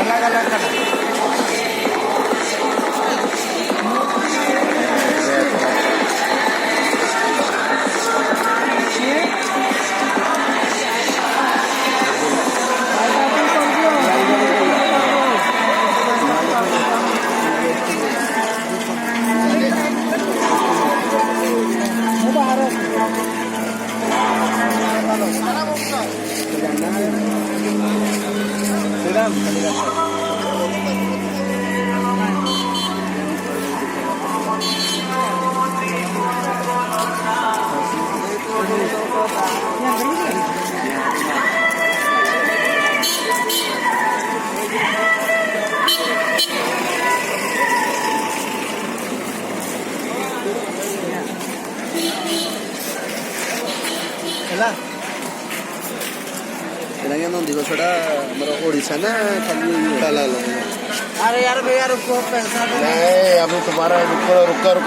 अलग अलग नंदी छड़ा ओडिशा ना खाली अरे यार भैया रुको पैसा नहीं अभी तुम्हारा रुको रुका रुका